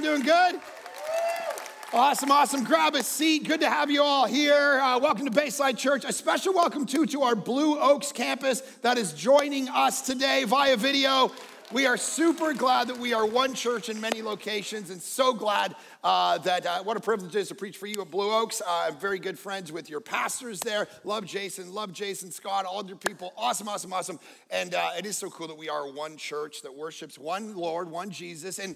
doing good? Awesome. Grab a seat. Good to have you all here. Welcome to Bayside Church. A special welcome to our Blue Oaks campus that is joining us today via video. We are super glad that we are one church in many locations, and so glad that what a privilege it is to preach for you at Blue Oaks. I'm very good friends with your pastors there. Love Jason, Scott, all your people. Awesome. And it is so cool that we are one church that worships one Lord, one Jesus. And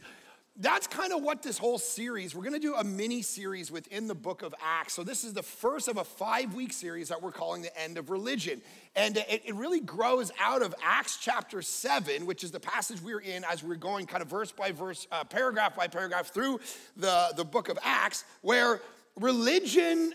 that's kind of what this whole series, we're going to do a mini series within the book of Acts. So this is the first of a 5-week series that we're calling the End of Religion. And it really grows out of Acts chapter 7, which is the passage we're in as we're going kind of verse by verse, paragraph by paragraph through the book of Acts, where religion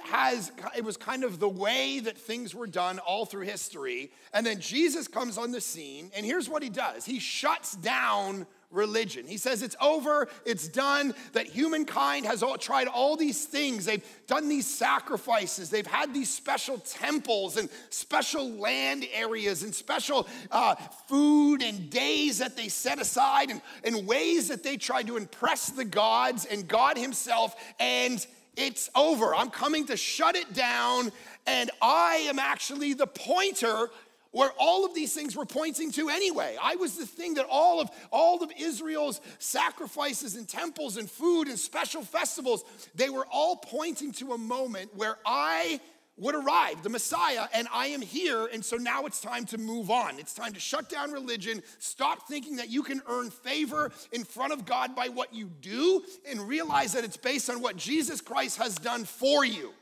it was kind of the way that things were done all through history. And then Jesus comes on the scene, and here's what he does. He shuts down religion. He says it's over, it's done, that humankind has tried all these things. They've done these sacrifices. They've had these special temples and special land areas and special food and days that they set aside and ways that they tried to impress the gods and God himself, and it's over. I'm coming to shut it down, and I am actually the pointer where all of these things were pointing to anyway. I was the thing that all of Israel's sacrifices and temples and food and special festivals, they were all pointing to a moment where I would arrive, the Messiah, and I am here, and so now it's time to move on. It's time to shut down religion, stop thinking that you can earn favor in front of God by what you do, and realize that it's based on what Jesus Christ has done for you.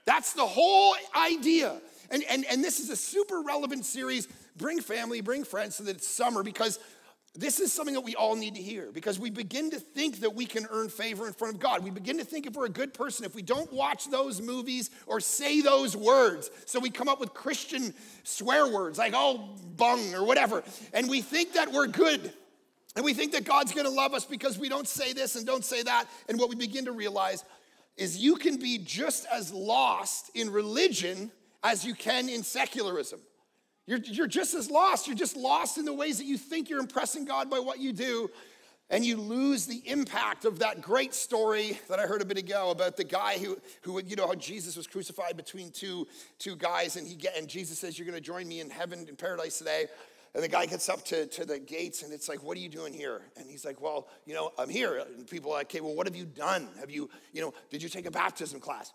That's the whole idea. And this is a super relevant series. Bring family, bring friends so that it's summer, because this is something that we all need to hear, because we begin to think that we can earn favor in front of God. We begin to think if we're a good person, if we don't watch those movies or say those words. So we come up with Christian swear words like, oh, bung or whatever. And we think that we're good. And we think that God's going to love us because we don't say this and don't say that. And what we begin to realize is you can be just as lost in religion as you can in secularism. You're just as lost. You're just lost in the ways that you think you're impressing God by what you do, and you lose the impact of that great story that I heard a bit ago about the guy who you know, how Jesus was crucified between two guys, and Jesus says, you're going to join me in heaven, in paradise today. And the guy gets up to the gates, and it's like, what are you doing here? And he's like, well, you know, I'm here. And people are like, okay, well, what have you done? Did you take a baptism class?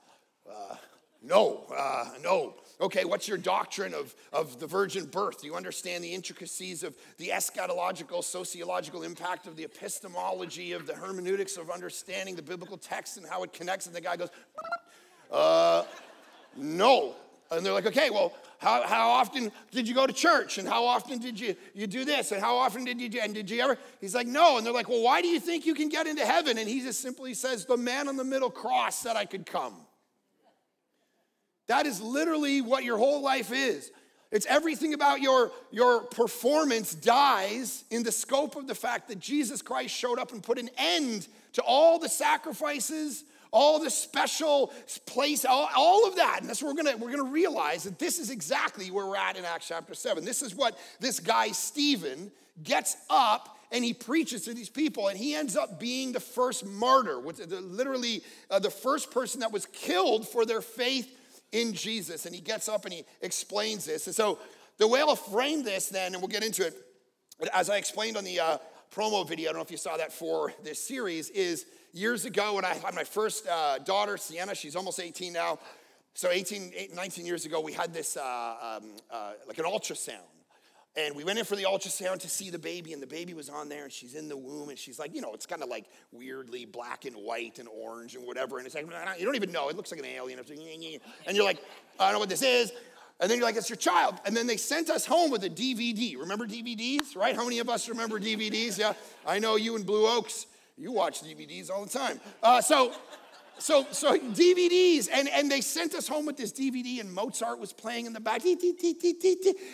No. Okay, what's your doctrine of the virgin birth? Do you understand the intricacies of the eschatological, sociological impact of the epistemology of the hermeneutics of understanding the biblical text and how it connects? And the guy goes, no. And they're like, okay, well, how often did you go to church? And how often did you do this? And how often did you do, and did you ever? He's like, no. And they're like, well, why do you think you can get into heaven? And he just simply says, the man on the middle cross said I could come. That is literally what your whole life is. It's everything about your performance dies in the scope of the fact that Jesus Christ showed up and put an end to all the sacrifices, all the special place, all of that. And that's what we're gonna realize that this is exactly where we're at in Acts chapter 7. This is what this guy Stephen gets up and he preaches to these people, and he ends up being the first martyr, literally the first person that was killed for their faith in Jesus. And he gets up and he explains this. And so the way I'll frame this then, and we'll get into it, as I explained on the promo video, I don't know if you saw that for this series, is years ago when I had my first daughter, Sienna, she's almost 18 now. So 19 years ago, we had this like an ultrasound. And we went in for the ultrasound to see the baby, and the baby was on there, and she's in the womb, and she's like, you know, it's kind of like weirdly black and white and orange and whatever, and it's like, you don't even know, it looks like an alien, and you're like, I don't know what this is, and then you're like, it's your child, and then they sent us home with a DVD. Remember DVDs, right? How many of us remember DVDs? Yeah, I know you in Blue Oaks, you watch DVDs all the time. So DVDs, and they sent us home with this DVD, and Mozart was playing in the back.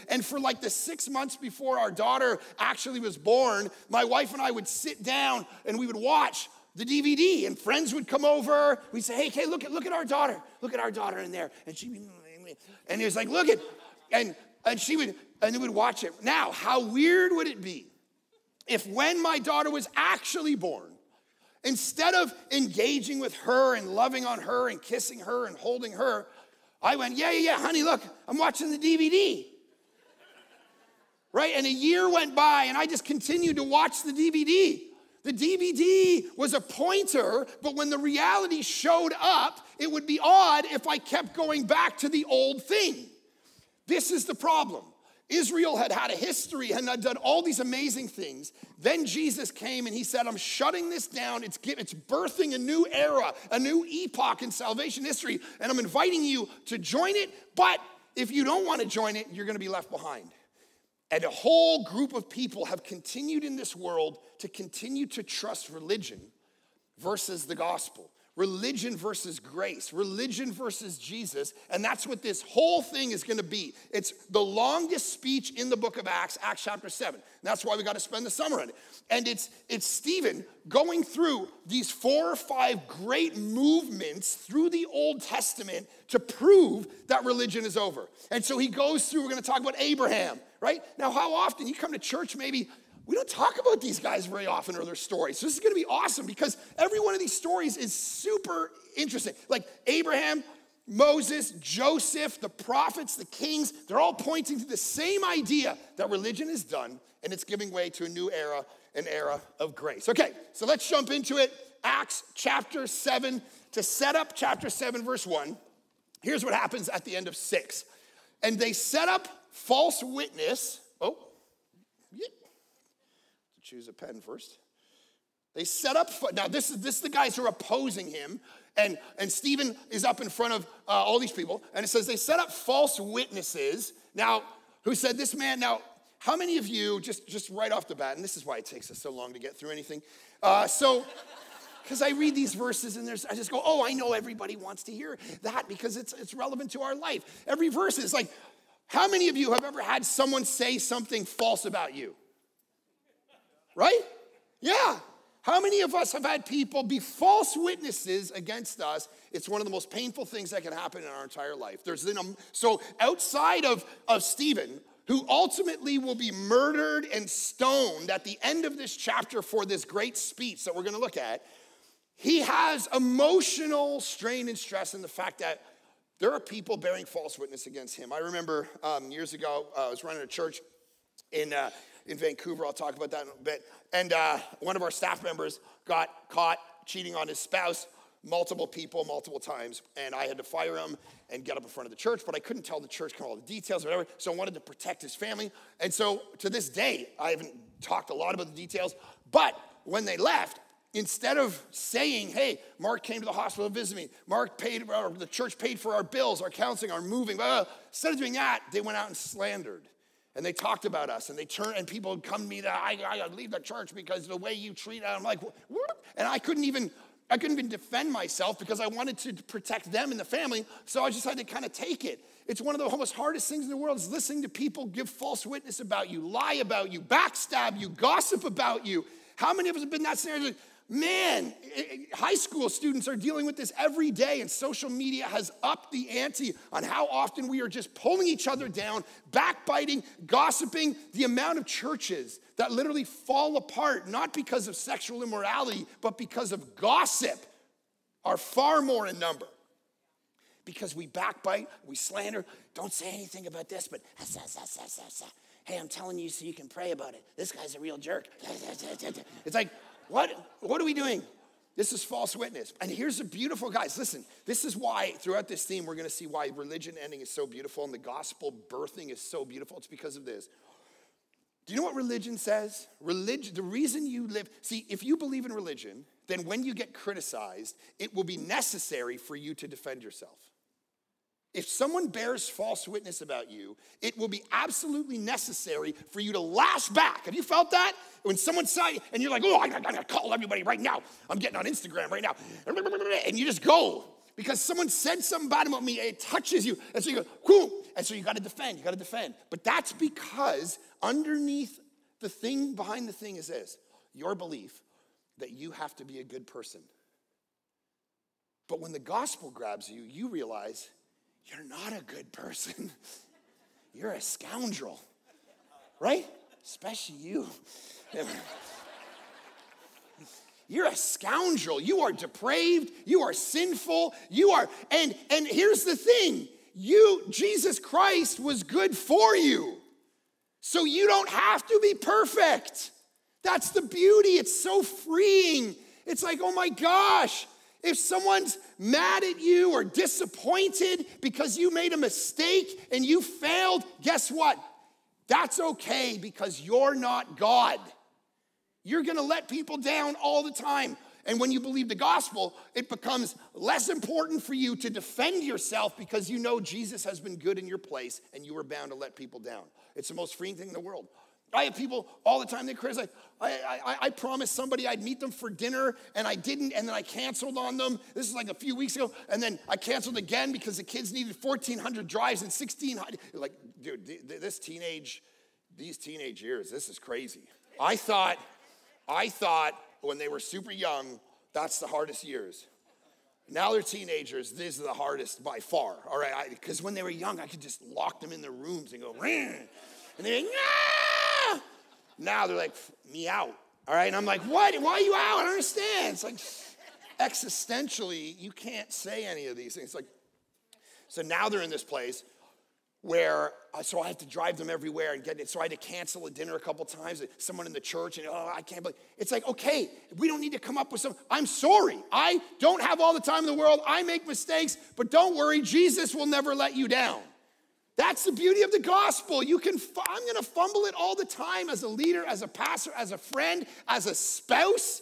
And for like the 6 months before our daughter actually was born, my wife and I would sit down and we would watch the DVD, and friends would come over. We'd say, hey, look at our daughter. Look at our daughter in there. And he was like, look at, and we would watch it. Now, how weird would it be if when my daughter was actually born, instead of engaging with her and loving on her and kissing her and holding her, I went, yeah, honey, look, I'm watching the DVD. Right? And a year went by and I just continued to watch the DVD. The DVD was a pointer, but when the reality showed up, it would be odd if I kept going back to the old thing. This is the problem. Israel had had a history and had done all these amazing things. Then Jesus came and he said, I'm shutting this down. It's birthing a new era, a new epoch in salvation history, and I'm inviting you to join it. But if you don't want to join it, you're going to be left behind. And a whole group of people have continued in this world to continue to trust religion versus the gospel. Religion versus grace, religion versus Jesus, and that's what this whole thing is going to be. It's the longest speech in the book of Acts, Acts chapter 7. That's why we got to spend the summer on it. And it's Stephen going through these 4 or 5 great movements through the Old Testament to prove that religion is over. And so he goes through, we're going to talk about Abraham, right? Now, how often you come to church, maybe we don't talk about these guys very often or their stories. So this is going to be awesome because every one of these stories is super interesting. Like Abraham, Moses, Joseph, the prophets, the kings, they're all pointing to the same idea that religion is done and it's giving way to a new era, an era of grace. Okay, so let's jump into it. Acts chapter 7. To set up chapter 7, verse 1, here's what happens at the end of 6. And they set up false witness. Choose a pen first. They set up, now this is the guys who are opposing him, and Stephen is up in front of all these people, and it says they set up false witnesses. Now, who said this man, now, how many of you, just right off the bat, and this is why it takes us so long to get through anything, because I read these verses and I just go, oh, I know everybody wants to hear that because it's relevant to our life. Every verse is like, how many of you have ever had someone say something false about you? Right? Yeah. How many of us have had people be false witnesses against us? It's one of the most painful things that can happen in our entire life. So outside of Stephen, who ultimately will be murdered and stoned at the end of this chapter for this great speech that we're going to look at, he has emotional strain and stress in the fact that there are people bearing false witness against him. I remember years ago, I was running a church in Vancouver. I'll talk about that in a bit. And one of our staff members got caught cheating on his spouse, multiple people, multiple times. And I had to fire him and get up in front of the church, but I couldn't tell the church all the details or whatever. So I wanted to protect his family. And so to this day, I haven't talked a lot about the details. But when they left, instead of saying, hey, Mark came to the hospital to visit me, the church paid for our bills, our counseling, our moving, blah, blah, blah. Instead of doing that, they went out and slandered. And they talked about us, and and people would come to me that I gotta leave the church because the way you treat it. I'm like, what? And I couldn't even defend myself because I wanted to protect them and the family. So I just had to kind of take it. It's one of the most hardest things in the world is listening to people give false witness about you, lie about you, backstab you, gossip about you. How many of us have been in that scenario? Man, high school students are dealing with this every day, and social media has upped the ante on how often we are just pulling each other down, backbiting, gossiping. The amount of churches that literally fall apart, not because of sexual immorality, but because of gossip, are far more in number. Because we backbite, we slander, don't say anything about this, but hey, I'm telling you so you can pray about it. This guy's a real jerk. It's like, what are we doing? This is false witness. And here's the beautiful, guys, listen, this is why throughout this theme we're going to see why religion ending is so beautiful and the gospel birthing is so beautiful. It's because of this. Do you know what religion says? The reason you live, see, if you believe in religion, then when you get criticized, it will be necessary for you to defend yourself. If someone bears false witness about you, it will be absolutely necessary for you to lash back. Have you felt that? When someone says, and you're like, oh, I gotta call everybody right now. I'm getting on Instagram right now. And you just go. Because someone said something bad about me, it touches you. And so you go, cool. And so you gotta defend. But that's because underneath the thing, behind the thing is this, your belief that you have to be a good person. But when the gospel grabs you, you realize, you're not a good person. You're a scoundrel, right? Especially you. you're a scoundrel. You are depraved. You are sinful. You are, and here's the thing. Jesus Christ was good for you. So you don't have to be perfect. That's the beauty. It's so freeing. It's like, oh my gosh, if someone's mad at you or disappointed because you made a mistake and you failed, guess what? That's okay because you're not God. You're going to let people down all the time. And when you believe the gospel, it becomes less important for you to defend yourself because you know Jesus has been good in your place and you are bound to let people down. It's the most freeing thing in the world. I have people all the time, they criticize. I promised somebody I'd meet them for dinner, and I didn't, and then I canceled on them. This is like a few weeks ago, and then I canceled again because the kids needed 1,400 drives and 1,600. Like, dude, these teenage years, this is crazy. I thought when they were super young, that's the hardest years. Now they're teenagers, these are the hardest by far, all right? Because when they were young, I could just lock them in their rooms and go, and they're like, ah! Now they're like, me out, all right? And I'm like, what? Why are you out? I don't understand. It's like, existentially, you can't say any of these things. Like, so now they're in this place where, so I have to drive them everywhere and get it. So I had to cancel a dinner a couple times. Someone in the church, and I can't believe. It's like, okay, we don't need to come up with I'm sorry. I don't have all the time in the world. I make mistakes, but don't worry, Jesus will never let you down. That's the beauty of the gospel. I'm going to fumble it all the time as a leader, as a pastor, as a friend, as a spouse.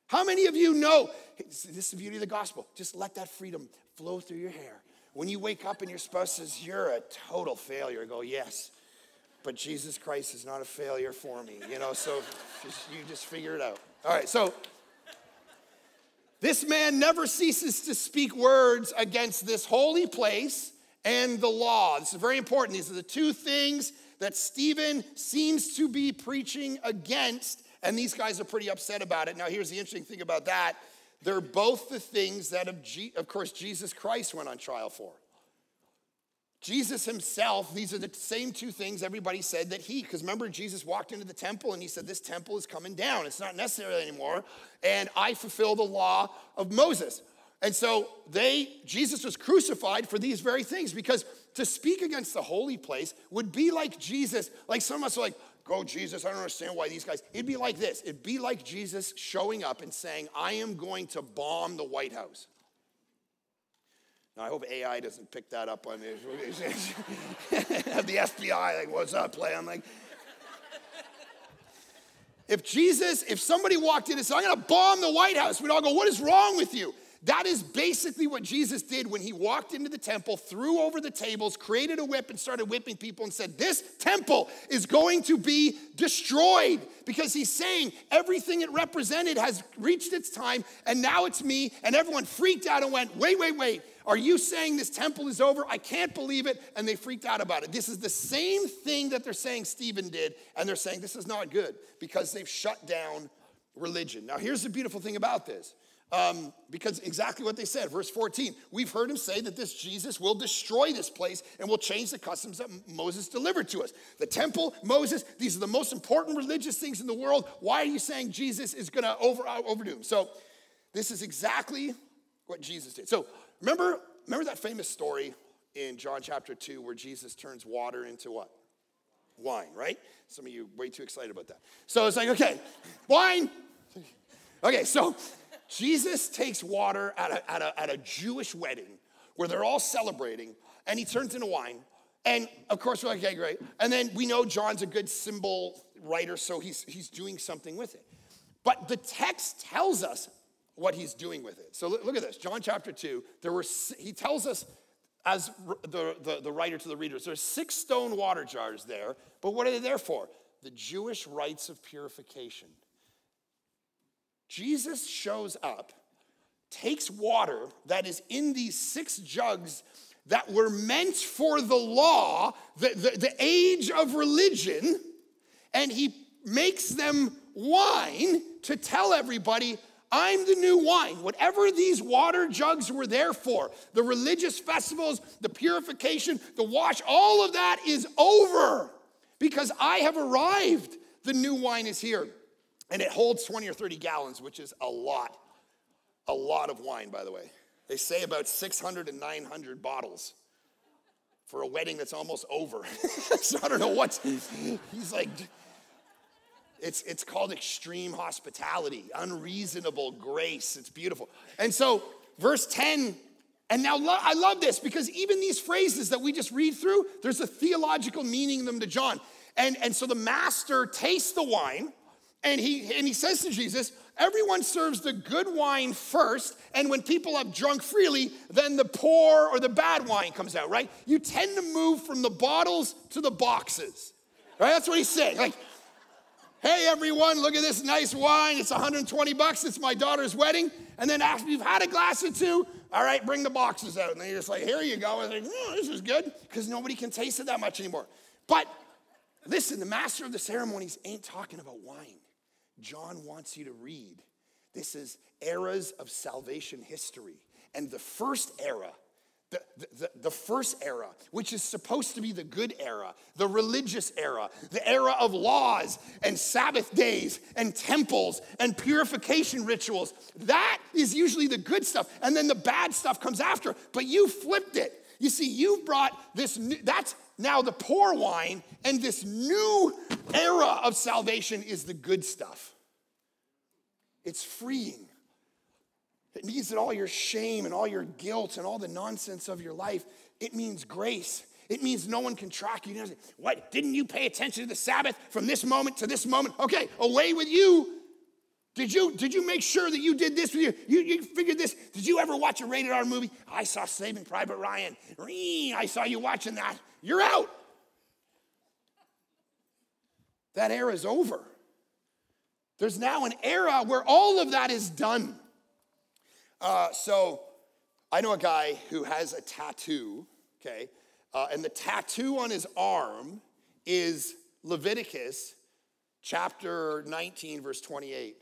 How many of you know, this is the beauty of the gospel. Just let that freedom flow through your hair. When you wake up and your spouse says, you're a total failure, go, yes, but Jesus Christ is not a failure for me. So you just figure it out. All right, so this man never ceases to speak words against this holy place and the law. This is very important. These are the two things that Stephen seems to be preaching against, and these guys are pretty upset about it. Now, here's the interesting thing about that. They're both the things that, of course, Jesus Christ went on trial for. Jesus himself, these are the same two things everybody said that because remember, Jesus walked into the temple and he said, this temple is coming down. It's not necessary anymore, and I fulfill the law of Moses. And so Jesus was crucified for these very things, because to speak against the holy place would be like Jesus, like some of us are like, go Jesus, I don't understand why these guys. It'd be like this. It'd be like Jesus showing up and saying, I am going to bomb the White House. Now, I hope AI doesn't pick that up on it. Have the FBI, like, what's up, play? I'm like, if somebody walked in and said, I'm going to bomb the White House, we'd all go, what is wrong with you? That is basically what Jesus did when he walked into the temple, threw over the tables, created a whip, and started whipping people and said, this temple is going to be destroyed, because he's saying everything it represented has reached its time, and now it's me. And everyone freaked out and went, wait. Are you saying this temple is over? I can't believe it. And they freaked out about it. This is the same thing that they're saying Stephen did, and they're saying this is not good because they've shut down religion. Now, here's the beautiful thing about this. Because exactly what they said, verse 14, we've heard him say that this Jesus will destroy this place and will change the customs that Moses delivered to us. The temple, Moses, these are the most important religious things in the world. Why are you saying Jesus is going to overdo them? So this is exactly what Jesus did. So remember that famous story in John chapter 2 where Jesus turns water into what? Wine, right? Some of you are way too excited about that. So it's like, okay, wine. Okay, so Jesus takes water at a Jewish wedding where they're all celebrating, and he turns into wine. And of course, we're like, okay, great. And then we know John's a good symbol writer, so he's doing something with it. But the text tells us what he's doing with it. So look at this, John chapter 2. He tells us, as the writer to the readers, there's 6 stone water jars there, but what are they there for? The Jewish rites of purification. Jesus shows up, takes water that is in these 6 jugs that were meant for the law, the age of religion, and he makes them wine to tell everybody, I'm the new wine. Whatever these water jugs were there for, the religious festivals, the purification, the wash, all of that is over because I have arrived. The new wine is here. And it holds 20 or 30 gallons, which is a lot of wine, by the way. They say about 600 and 900 bottles for a wedding that's almost over. So I don't know he's like, it's called extreme hospitality, unreasonable grace. It's beautiful. And so verse 10, and now I love this because even these phrases that we just read through, there's a theological meaning in them to John. And so the master tastes the wine, and he says to Jesus, everyone serves the good wine first, and when people have drunk freely, then the poor or the bad wine comes out, right? You tend to move from the bottles to the boxes, right? That's what he's saying. Like, hey, everyone, look at this nice wine. It's $120. It's my daughter's wedding. And then after you've had a glass or two, all right, bring the boxes out. And then you're just like, here you go. And like, this is good, because nobody can taste it that much anymore. But listen, the master of the ceremonies ain't talking about wine. John wants you to read. This is eras of salvation history. And the first era, the first era, which is supposed to be the good era, the religious era, the era of laws and Sabbath days and temples and purification rituals, that is usually the good stuff. And then the bad stuff comes after. But you flipped it. You see, you've brought this new, that's now the poor wine, and this new era of salvation is the good stuff. It's freeing. It means that all your shame and all your guilt and all the nonsense of your life, it means grace. It means no one can track you. What, didn't you pay attention to the Sabbath from this moment to this moment? Okay, away with you. Did you make sure that you did this? You figured this? Did you ever watch a rated R movie? I saw Saving Private Ryan. I saw you watching that. You're out. That era is over. There's now an era where all of that is done. So I know a guy who has a tattoo, okay? And the tattoo on his arm is Leviticus chapter 19, verse 28.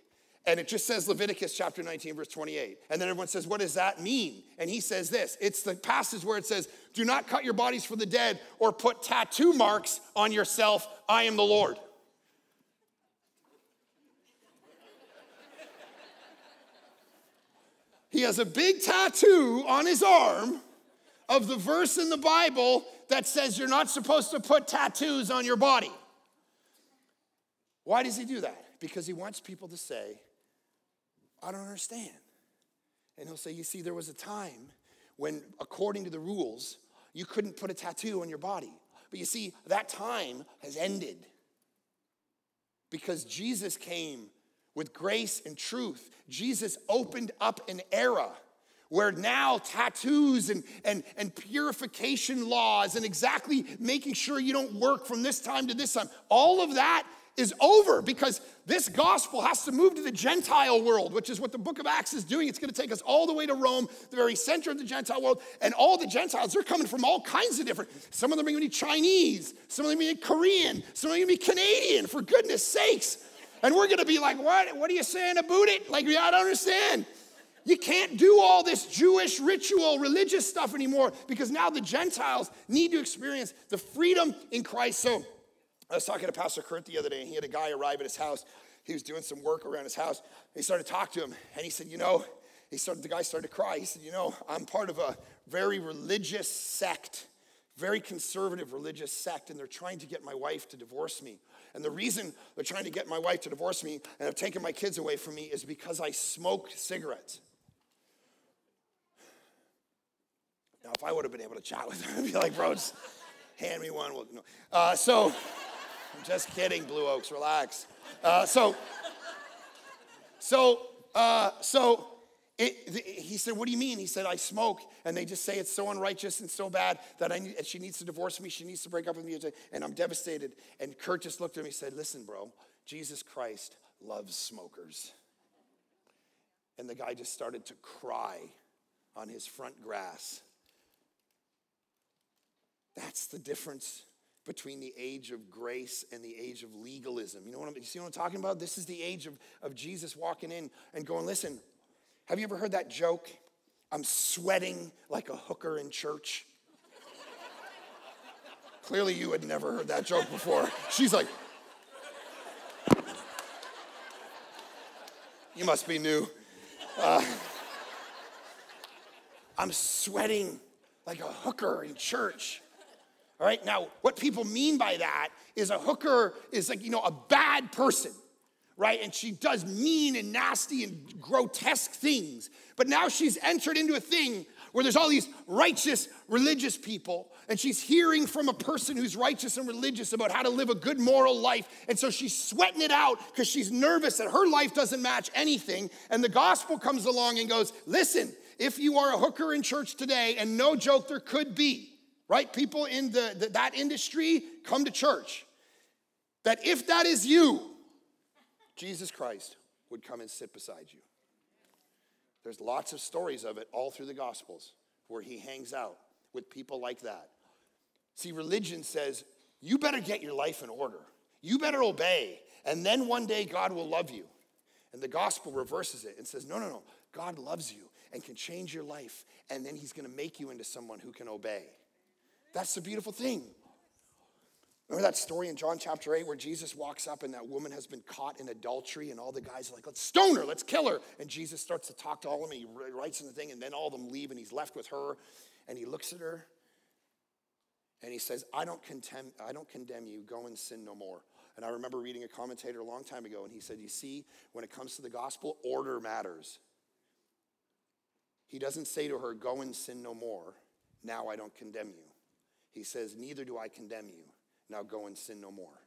And it just says Leviticus chapter 19, verse 28. And then everyone says, what does that mean? And he says this. It's the passage where it says, do not cut your bodies for the dead or put tattoo marks on yourself. I am the Lord. He has a big tattoo on his arm of the verse in the Bible that says you're not supposed to put tattoos on your body. Why does he do that? Because he wants people to say, I don't understand. And he'll say, you see, there was a time when, according to the rules, you couldn't put a tattoo on your body. But you see, that time has ended because Jesus came with grace and truth. Jesus opened up an era where now tattoos and purification laws and exactly making sure you don't work from this time to this time, all of that is over because this gospel has to move to the Gentile world, which is what the book of Acts is doing. It's going to take us all the way to Rome, the very center of the Gentile world. And all the Gentiles, they're coming from all kinds of different, some of them are going to be Chinese, some of them are going to be Korean, some of them are going to be Canadian, for goodness sakes. And we're going to be like, what are you saying about it? Like, I don't understand. You can't do all this Jewish ritual, religious stuff anymore because now the Gentiles need to experience the freedom in Christ. So I was talking to Pastor Kurt the other day, and he had a guy arrive at his house. He was doing some work around his house. He started to talk to him, and he said, the guy started to cry. He said, I'm part of a very religious sect, very conservative religious sect, and they're trying to get my wife to divorce me. And the reason they're trying to get my wife to divorce me and have taken my kids away from me is because I smoked cigarettes. Now, if I would have been able to chat with him, I'd be like, bro, just hand me one. Well, no. I'm just kidding, Blue Oaks, relax. He said, what do you mean? He said, I smoke, and they just say it's so unrighteous and so bad that she needs to divorce me. She needs to break up with me, and I'm devastated. And Kurt just looked at me and said, listen, bro, Jesus Christ loves smokers. And the guy just started to cry on his front grass. That's the difference between the age of grace and the age of legalism. You see what I'm talking about? This is the age of Jesus walking in and going, listen, have you ever heard that joke? I'm sweating like a hooker in church. Clearly you had never heard that joke before. She's like, You must be new. I'm sweating like a hooker in church. All right, now what people mean by that is a hooker is like, a bad person, right? And she does mean and nasty and grotesque things. But now she's entered into a thing where there's all these righteous, religious people, and she's hearing from a person who's righteous and religious about how to live a good moral life, and so she's sweating it out because she's nervous that her life doesn't match anything, and the gospel comes along and goes, listen, if you are a hooker in church today, and no joke, there could be, right? People in that industry come to church, that if that is you, Jesus Christ would come and sit beside you. There's lots of stories of it all through the Gospels where he hangs out with people like that. See, religion says, you better get your life in order. You better obey, and then one day God will love you. And the gospel reverses it and says, no. God loves you and can change your life, and then he's going to make you into someone who can obey. That's the beautiful thing. Remember that story in John chapter 8 where Jesus walks up and that woman has been caught in adultery and all the guys are like, let's stone her, let's kill her. And Jesus starts to talk to all of them and he writes in the thing and then all of them leave and he's left with her and he looks at her and he says, I don't condemn you, go and sin no more. And I remember reading a commentator a long time ago and he said, you see, when it comes to the gospel, order matters. He doesn't say to her, go and sin no more, now I don't condemn you. He says, neither do I condemn you. Now go and sin no more.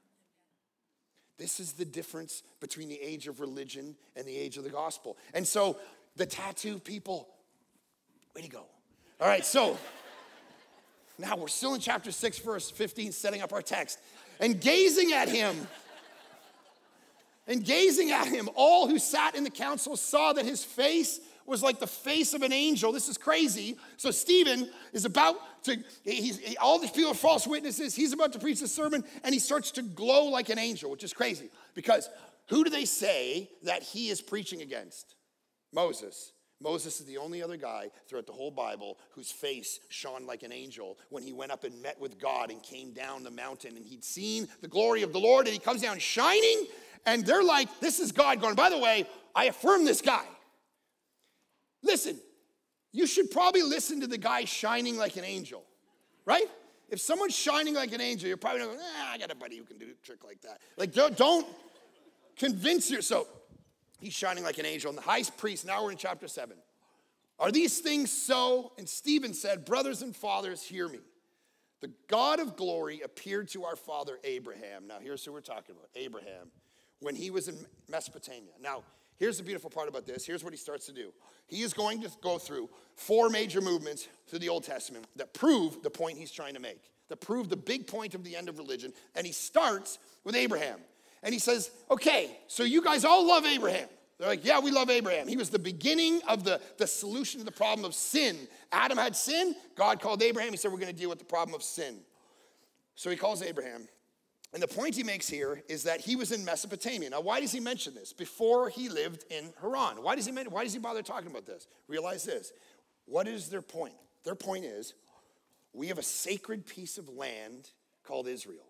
This is the difference between the age of religion and the age of the gospel. And so the tattoo people, way to go. All right, so now we're still in chapter 6, verse 15, setting up our text. And gazing at him, all who sat in the council saw that his face was like the face of an angel. This is crazy. So Stephen is about to, all these people are false witnesses. He's about to preach the sermon, and he starts to glow like an angel, which is crazy. Because who do they say that he is preaching against? Moses. Moses is the only other guy throughout the whole Bible whose face shone like an angel when he went up and met with God and came down the mountain, and he'd seen the glory of the Lord, and he comes down shining, and they're like, this is God going, by the way, I affirm this guy. Listen, you should probably listen to the guy shining like an angel, right? If someone's shining like an angel, you're probably not going, I got a buddy who can do a trick like that. Like, don't convince yourself. He's shining like an angel. And the high priest, now we're in chapter 7. Are these things so? And Stephen said, brothers and fathers, hear me. The God of glory appeared to our father Abraham. Now, here's who we're talking about, Abraham, when he was in Mesopotamia. Now, here's the beautiful part about this. Here's what he starts to do. He is going to go through 4 major movements through the Old Testament that prove the point he's trying to make, that prove the big point of the end of religion. And he starts with Abraham. And he says, okay, so you guys all love Abraham. They're like, yeah, we love Abraham. He was the beginning of the solution to the problem of sin. Adam had sin. God called Abraham. He said, we're going to deal with the problem of sin. So he calls Abraham. And the point he makes here is that he was in Mesopotamia. Now, why does he mention this? Before he lived in Haran. Why does he bother talking about this? Realize this. What is their point? Their point is, we have a sacred piece of land called Israel.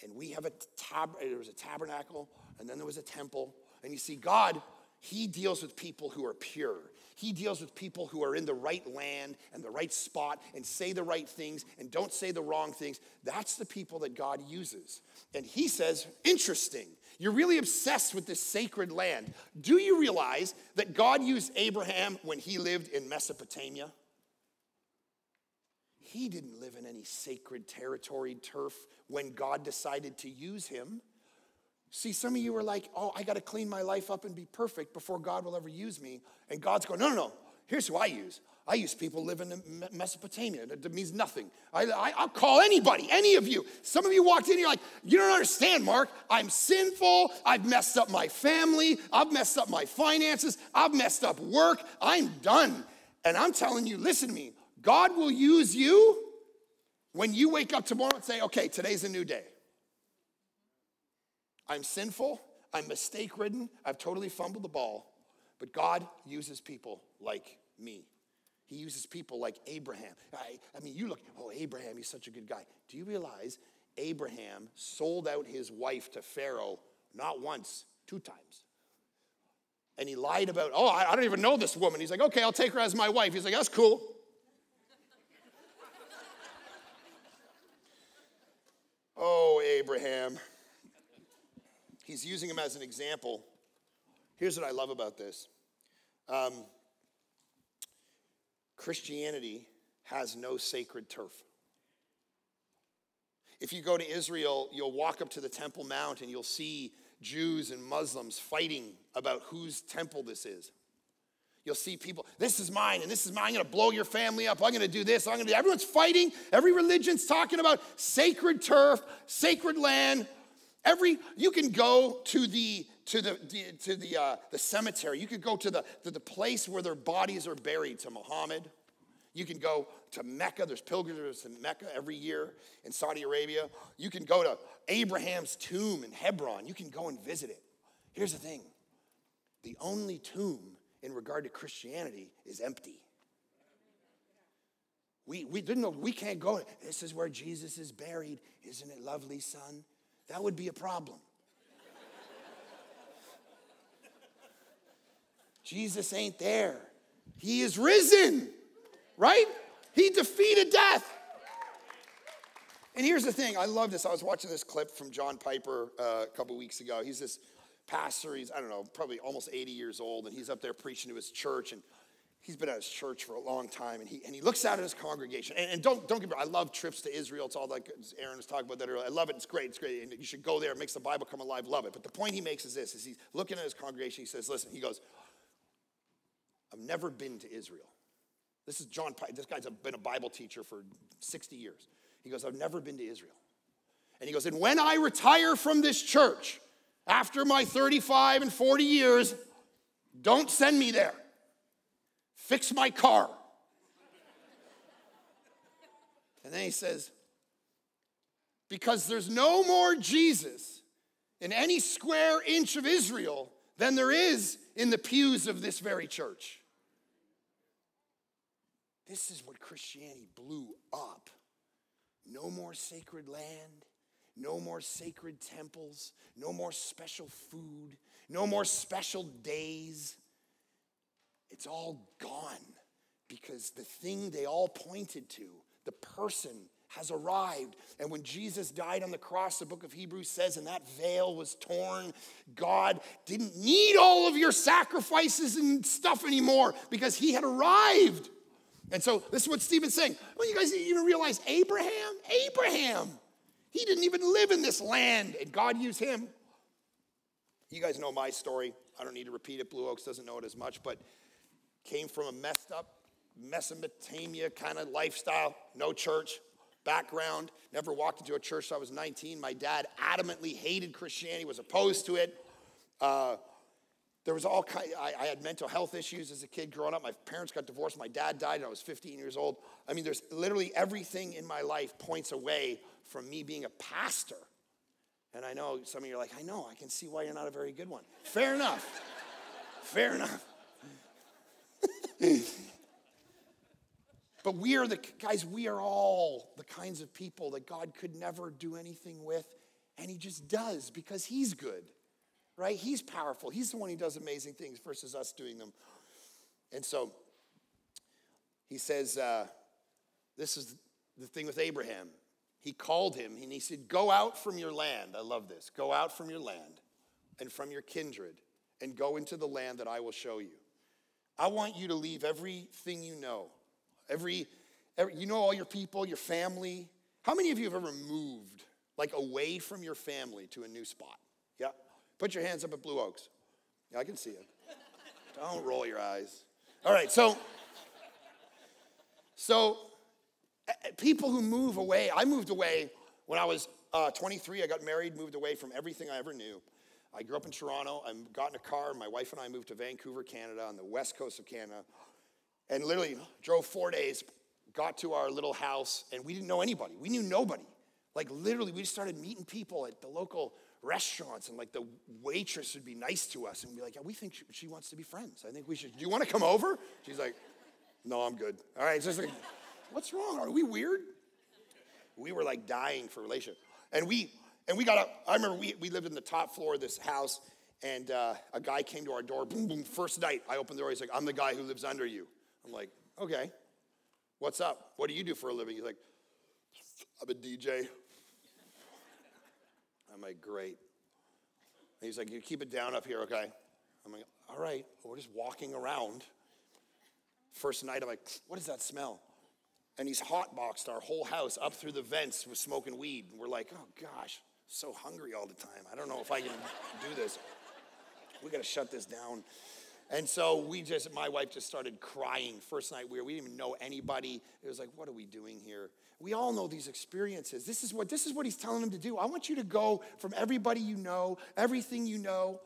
And we have there was a tabernacle, and then there was a temple. And you see, God, he deals with people who are pure. He deals with people who are in the right land and the right spot and say the right things and don't say the wrong things. That's the people that God uses. And he says, interesting, you're really obsessed with this sacred land. Do you realize that God used Abraham when he lived in Mesopotamia? He didn't live in any sacred territory, turf, when God decided to use him. See, some of you are like, oh, I got to clean my life up and be perfect before God will ever use me. And God's going, no. Here's who I use. I use people living in Mesopotamia. That means nothing. I'll call anybody, any of you. Some of you walked in here like, you don't understand, Mark. I'm sinful. I've messed up my family. I've messed up my finances. I've messed up work. I'm done. And I'm telling you, listen to me. God will use you when you wake up tomorrow and say, okay, today's a new day. I'm sinful, I'm mistake-ridden, I've totally fumbled the ball, but God uses people like me. He uses people like Abraham. I mean, you look, oh, Abraham, he's such a good guy. Do you realize Abraham sold out his wife to Pharaoh not once, 2 times? And he lied about, I don't even know this woman. He's like, okay, I'll take her as my wife. He's like, that's cool. Oh, Abraham. He's using him as an example. Here's what I love about this. Christianity has no sacred turf. If you go to Israel, you'll walk up to the Temple Mount and you'll see Jews and Muslims fighting about whose temple this is. You'll see people, this is mine and this is mine. I'm going to blow your family up. I'm going to do this. Everyone's fighting. Every religion's talking about sacred turf, sacred land. You can go to the cemetery. You could go to the place where their bodies are buried, to Muhammad. You can go to Mecca. There's pilgrimages to Mecca every year in Saudi Arabia. You can go to Abraham's tomb in Hebron. You can go and visit it. Here's the thing. The only tomb in regard to Christianity is empty. We didn't know, we can't go. This is where Jesus is buried. Isn't it lovely, son? That would be a problem. Jesus ain't there. He is risen, right? He defeated death. And here's the thing. I love this. I was watching this clip from John Piper a couple weeks ago. He's this pastor. He's, I don't know, probably almost 80 years old. And he's up there preaching to his church. And he's been at his church for a long time. And he looks out at his congregation. And don't get me wrong. I love trips to Israel. It's all like Aaron was talking about that earlier. I love it. It's great. It's great. And you should go there. It makes the Bible come alive. Love it. But the point he makes is this. Is he's looking at his congregation. He says, listen, he goes, I've never been to Israel. This is John Piper. This guy's been a Bible teacher for 60 years. He goes, I've never been to Israel. And he goes, and when I retire from this church, after my 35 and 40 years, don't send me there. Fix my car. And then he says, because there's no more Jesus in any square inch of Israel than there is in the pews of this very church. This is what Christianity blew up. No more sacred land, no more sacred temples, no more special food, no more special days. It's all gone because the thing they all pointed to, the person, has arrived. And when Jesus died on the cross, the book of Hebrews says, and that veil was torn, God didn't need all of your sacrifices and stuff anymore because he had arrived. And so this is what Stephen's saying. Well, you guys didn't even realize Abraham, he didn't even live in this land, and God used him. You guys know my story. I don't need to repeat it. Blue Oaks doesn't know it as much, but came from a messed up Mesopotamia kind of lifestyle, no church background, never walked into a church till I was 19. My dad adamantly hated Christianity, was opposed to it. There was all kind. I had mental health issues as a kid growing up. My parents got divorced. My dad died when I was 15 years old. I mean, there's literally everything in my life points away from me being a pastor. And I know some of you are like, I know, I can see why you're not a very good one. Fair enough. Fair enough. But we are all the kinds of people that God could never do anything with, and he just does because he's good. Right? He's powerful. He's the one who does amazing things versus us doing them. And so he says, this is the thing with Abraham. He called him and he said, go out from your land. I love this. Go out from your land and from your kindred and go into the land that I will show you. I want you to leave everything you know. You know all your people, your family. How many of you have ever moved like away from your family to a new spot? Yeah. Put your hands up at Blue Oaks. Yeah, I can see it. Don't roll your eyes. All right, so people who move away, I moved away when I was 23. I got married, moved away from everything I ever knew. I grew up in Toronto. I got in a car. My wife and I moved to Vancouver, Canada, on the west coast of Canada, and literally drove 4 days, got to our little house, and we didn't know anybody. We knew nobody. Like literally, we just started meeting people at the local restaurants, and like the waitress would be nice to us and we'd be like, yeah, we think she wants to be friends. I think we should. Do you want to come over? She's like, no, I'm good. All right, it's just like, what's wrong? Are we weird? We were like dying for a relationship. And we got up. I remember we lived in the top floor of this house, And a guy came to our door, boom, boom, first night. I opened the door, he's like, I'm the guy who lives under you. I'm like, okay, what's up? What do you do for a living? He's like, I'm a DJ. I'm like, great. And he's like, you keep it down up here, okay? I'm like, all right. Well, we're just walking around. First night, I'm like, what does that smell? And he's hotboxed our whole house up through the vents with smoking weed. And we're like, oh gosh, so hungry all the time. I don't know if I can do this. We got to shut this down. And so my wife just started crying. First night we didn't even know anybody. It was like, what are we doing here? We all know these experiences. This is what he's telling them to do. I want you to go from everybody you know, everything you know,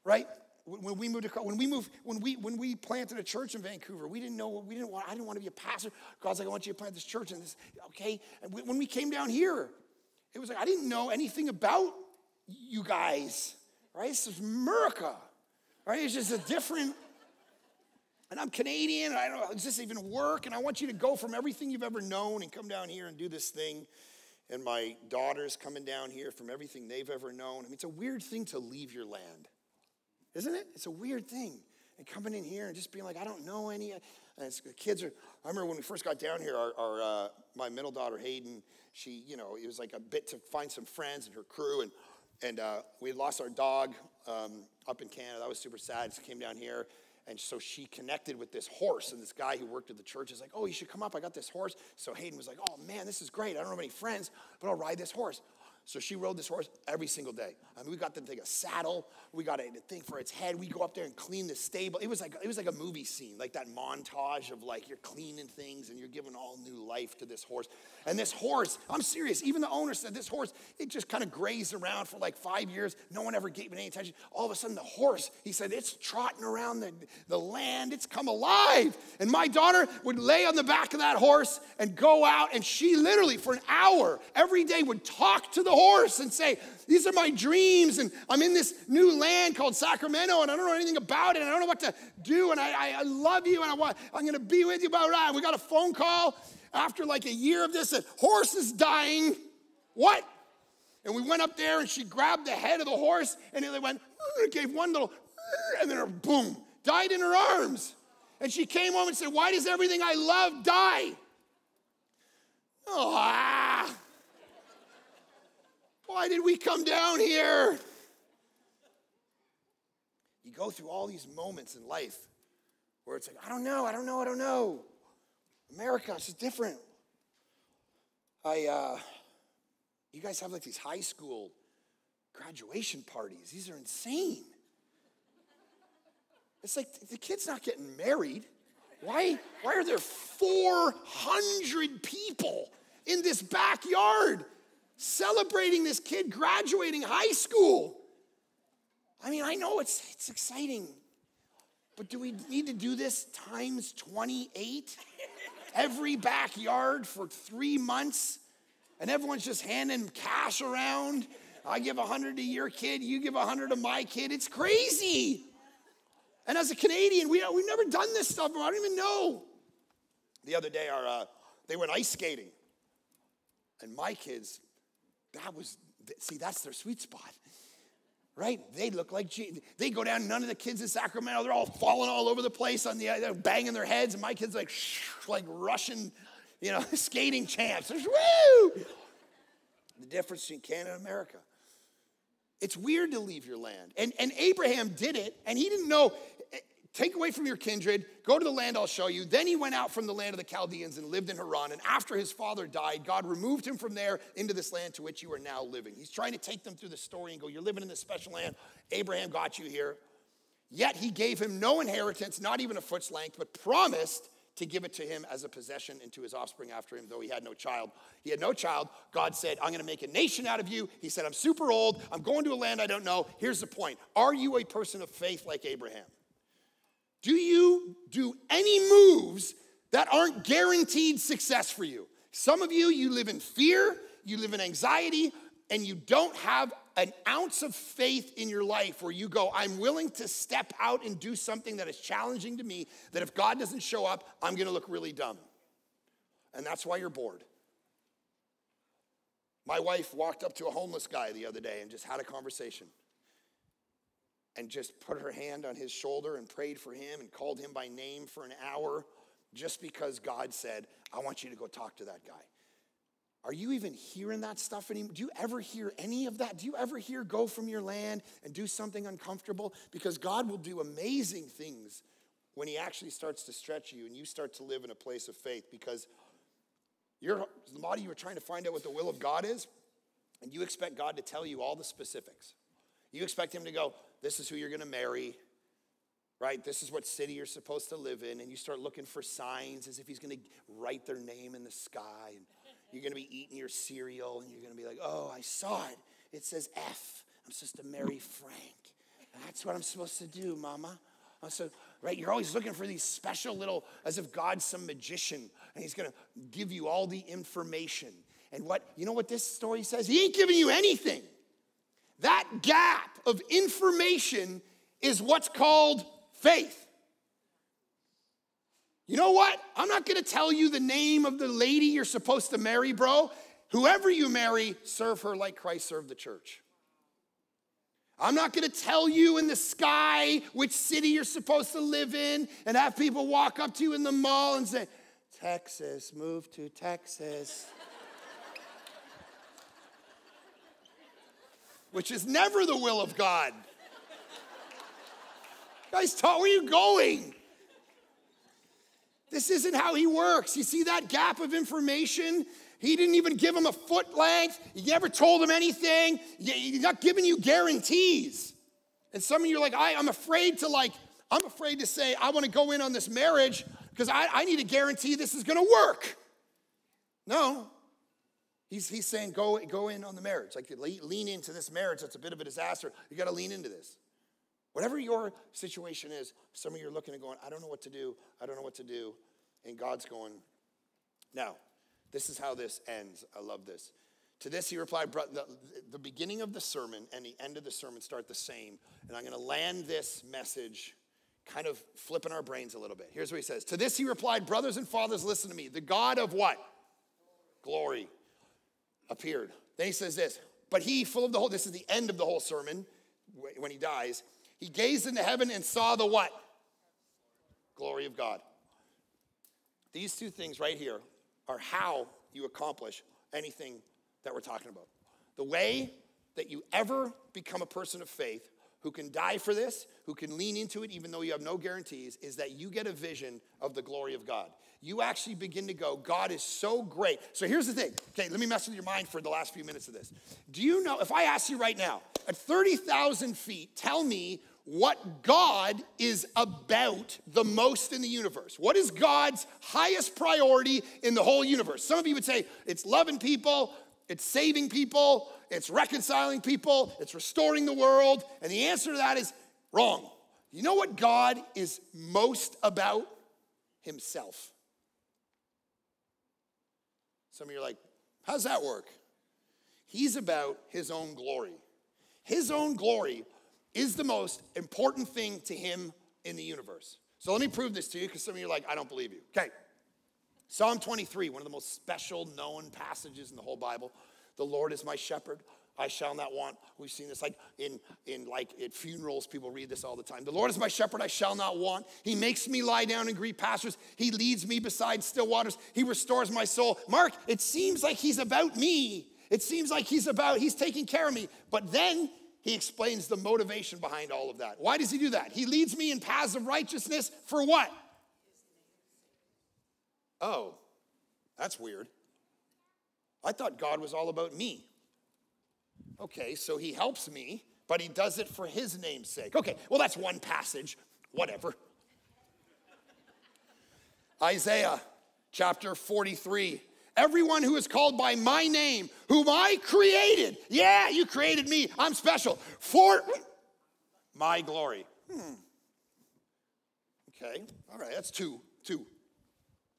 right? When we planted a church in Vancouver, I didn't want to be a pastor. God's like, I want you to plant this church and this, okay? And when we came down here, it was like, I didn't know anything about you guys, right? This is America, right? It's just a different, and I'm Canadian, and I don't know, does this even work? And I want you to go from everything you've ever known and come down here and do this thing. And my daughter's coming down here from everything they've ever known. I mean, it's a weird thing to leave your land. Isn't it? It's a weird thing. And coming in here and just being like, I don't know any. And the kids are, I remember when we first got down here, my middle daughter, Hayden, she, it was like a bit to find some friends and her crew. And we had lost our dog up in Canada. That was super sad. She came down here. And so she connected with this horse. And this guy who worked at the church is like, oh, you should come up. I got this horse. So Hayden was like, oh, man, this is great. I don't have any friends, but I'll ride this horse. So she rode this horse every single day. I mean, we got the thing, a saddle. We got a thing for its head. We go up there and clean the stable. It was like a movie scene, like that montage of like you're cleaning things and you're giving all new life to this horse. And this horse, I'm serious, even the owner said this horse, it just kind of grazed around for like 5 years. No one ever gave it any attention. All of a sudden the horse, he said, it's trotting around the land. It's come alive. And my daughter would lay on the back of that horse and go out, and she literally for an hour every day would talk to the horse and say, these are my dreams, and I'm in this new land called Sacramento, and I don't know anything about it, and I don't know what to do, and I love you, and I'm going to be with you, blah, blah. And we got a phone call after like a year of this, that horse is dying. What? And we went up there, and she grabbed the head of the horse, and it went, gave one little, and then boom, died in her arms. And she came home and said, why does everything I love die? Why did we come down here? You go through all these moments in life where it's like, I don't know. America, it's just different. You guys have like these high school graduation parties. These are insane. It's like the kid's not getting married. Why are there 400 people in this backyard celebrating this kid graduating high school? I mean, I know it's exciting, but do we need to do this times 28? Every backyard for 3 months, and everyone's just handing cash around. I give 100 to your kid, you give 100 to my kid. It's crazy. And as a Canadian, we've never done this stuff. I don't even know. The other day, they went ice skating, and my kids, that's their sweet spot, right? They look like, they go down, none of the kids in Sacramento, they're all falling all over the place, they're banging their heads, and my kids like Russian, skating champs. Woo! The difference between Canada and America. It's weird to leave your land. And Abraham did it, and he didn't know, take away from your kindred, go to the land I'll show you. Then he went out from the land of the Chaldeans and lived in Haran. And after his father died, God removed him from there into this land to which you are now living. He's trying to take them through the story and go, you're living in this special land. Abraham got you here. Yet he gave him no inheritance, not even a foot's length, but promised to give it to him as a possession and to his offspring after him, though he had no child. He had no child. God said, I'm going to make a nation out of you. He said, I'm super old. I'm going to a land I don't know. Here's the point. Are you a person of faith like Abraham? Do you do any moves that aren't guaranteed success for you? Some of you live in fear, you live in anxiety, and you don't have an ounce of faith in your life where you go, I'm willing to step out and do something that is challenging to me, that if God doesn't show up, I'm going to look really dumb. And that's why you're bored. My wife walked up to a homeless guy the other day and just had a conversation. and just put her hand on his shoulder and prayed for him and called him by name for an hour just because God said, I want you to go talk to that guy. Are you even hearing that stuff anymore? Do you ever hear any of that? Do you ever hear go from your land and do something uncomfortable? Because God will do amazing things when he actually starts to stretch you and you start to live in a place of faith, because a lot of you are trying to find out what the will of God is, and you expect God to tell you all the specifics. You expect him to go, this is who you're going to marry, right? This is what city you're supposed to live in. And you start looking for signs as if he's going to write their name in the sky. And you're going to be eating your cereal, and you're going to be like, oh, I saw it. It says F. I'm supposed to marry Frank. That's what I'm supposed to do, Mama. So, right, you're always looking for these special little, as if God's some magician, and he's going to give you all the information. And you know what this story says? He ain't giving you anything. That gap of information is what's called faith. You know what? I'm not going to tell you the name of the lady you're supposed to marry, bro. Whoever you marry, serve her like Christ served the church. I'm not going to tell you in the sky which city you're supposed to live in and have people walk up to you in the mall and say, Texas, move to Texas. Which is never the will of God. Guys, where are you going? This isn't how he works. You see that gap of information? He didn't even give him a foot length. He never told him anything. He's not giving you guarantees. And some of you are like, I'm afraid to say, I want to go in on this marriage because I need a guarantee this is going to work. No. He's saying, go in on the marriage. Like, lean into this marriage. That's a bit of a disaster. You got to lean into this. Whatever your situation is, some of you are looking and going, I don't know what to do. I don't know what to do. And God's going, now, this is how this ends. I love this. To this he replied, the beginning of the sermon and the end of the sermon start the same. And I'm going to land this message kind of flipping our brains a little bit. Here's what he says. To this he replied, brothers and fathers, listen to me. The God of what? Glory appeared. Then he says this, but he, full of the whole, this is the end of the whole sermon when he dies. He gazed into heaven and saw the what? Glory of God. These two things right here are how you accomplish anything that we're talking about. The way that you ever become a person of faith who can die for this, who can lean into it even though you have no guarantees, is that you get a vision of the glory of God. You actually begin to go, God is so great. So here's the thing. Okay, let me mess with your mind for the last few minutes of this. Do you know, if I ask you right now, at 30,000 feet, tell me what God is about the most in the universe. What is God's highest priority in the whole universe? Some of you would say it's loving people, it's saving people, it's reconciling people, it's restoring the world. And the answer to that is wrong. You know what God is most about? Himself. Some of you are like, how's that work? He's about his own glory. His own glory is the most important thing to him in the universe. So let me prove this to you, because some of you are like, I don't believe you. Okay. Psalm 23, one of the most special known passages in the whole Bible. The Lord is my shepherd, I shall not want. We've seen this like at funerals, people read this all the time. The Lord is my shepherd, I shall not want. He makes me lie down in green pastures. He leads me beside still waters. He restores my soul. Mark, it seems like he's about me. It seems like he's taking care of me. But then he explains the motivation behind all of that. Why does he do that? He leads me in paths of righteousness for what? Oh, that's weird. I thought God was all about me. Okay, so he helps me, but he does it for his name's sake. Okay, well, that's one passage. Whatever. Isaiah chapter 43. Everyone who is called by my name, whom I created. Yeah, you created me. I'm special. For my glory. Okay, all right, that's two.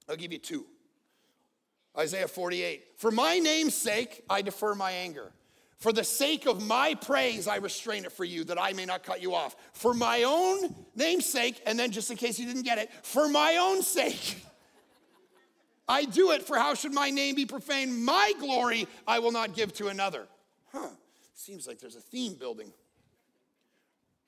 I'll give you two. Isaiah 48. For my name's sake, I defer my anger. For the sake of my praise, I restrain it for you, that I may not cut you off. For my own name's sake, and then just in case you didn't get it, for my own sake, I do it, for how should my name be profaned? My glory I will not give to another. Seems like there's a theme building.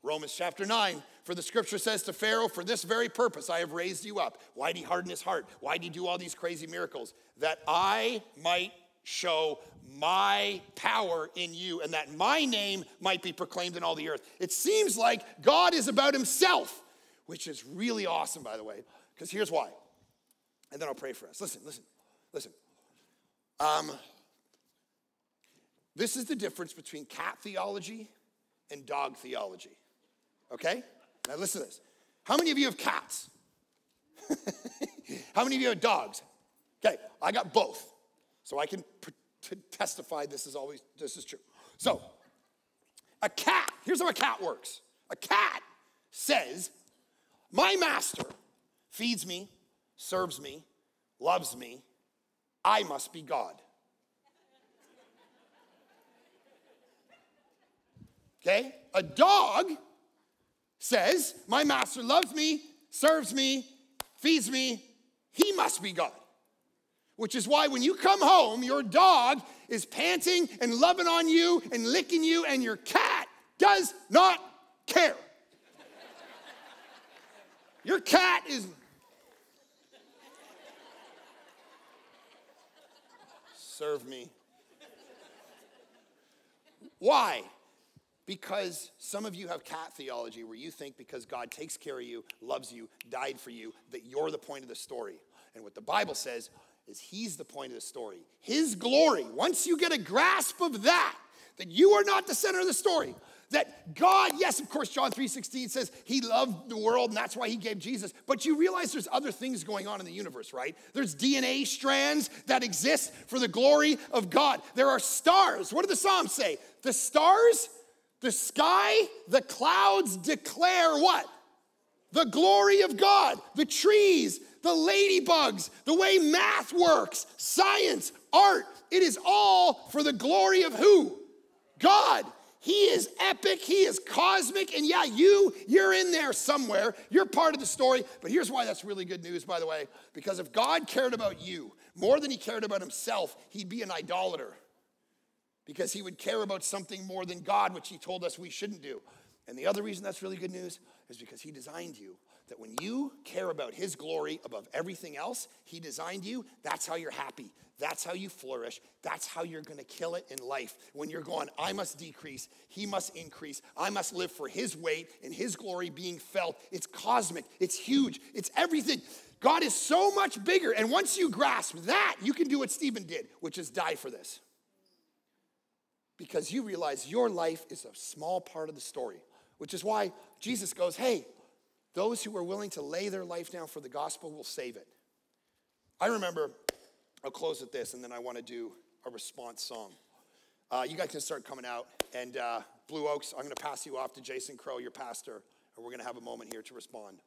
Romans chapter 9, for the scripture says to Pharaoh, for this very purpose I have raised you up. Why did he harden his heart? Why did he do all these crazy miracles? That I might show my power in you and that my name might be proclaimed in all the earth. It seems like God is about himself, which is really awesome, by the way, because here's why. And then I'll pray for us. Listen. This is the difference between cat theology and dog theology. Okay? Now listen to this. How many of you have cats? How many of you have dogs? Okay, I got both. So I can testify this is true. So, a cat, here's how a cat works. A cat says, my master feeds me, serves me, loves me. I must be God. Okay? A dog says, my master loves me, serves me, feeds me. He must be God. Which is why when you come home, your dog is panting and loving on you and licking you, and your cat does not care. Your cat is... Serve me. Why? Because some of you have cat theology where you think because God takes care of you, loves you, died for you, that you're the point of the story. And what the Bible says is he's the point of the story. His glory, once you get a grasp of that you are not the center of the story, that God, yes, of course, John 3:16 says he loved the world and that's why he gave Jesus, but you realize there's other things going on in the universe, right? There's DNA strands that exist for the glory of God. There are stars. What do the Psalms say? The stars, the sky, the clouds declare what? The glory of God. The trees, the ladybugs, the way math works, science, art, it is all for the glory of who? God. He is epic, he is cosmic, and yeah, you're in there somewhere. You're part of the story, but here's why that's really good news, by the way. Because if God cared about you more than he cared about himself, he'd be an idolater. Because he would care about something more than God, which he told us we shouldn't do. And the other reason that's really good news is because he designed you, that when you care about his glory above everything else, he designed you, that's how you're happy. That's how you flourish. That's how you're going to kill it in life. When you're going, I must decrease, he must increase. I must live for his weight and his glory being felt. It's cosmic. It's huge. It's everything. God is so much bigger. And once you grasp that, you can do what Stephen did, which is die for this. Because you realize your life is a small part of the story, which is why Jesus goes, hey, those who are willing to lay their life down for the gospel will save it. I remember, I'll close with this, and then I want to do a response song. You guys can start coming out. And Blue Oaks, I'm going to pass you off to Jason Crow, your pastor, and we're going to have a moment here to respond.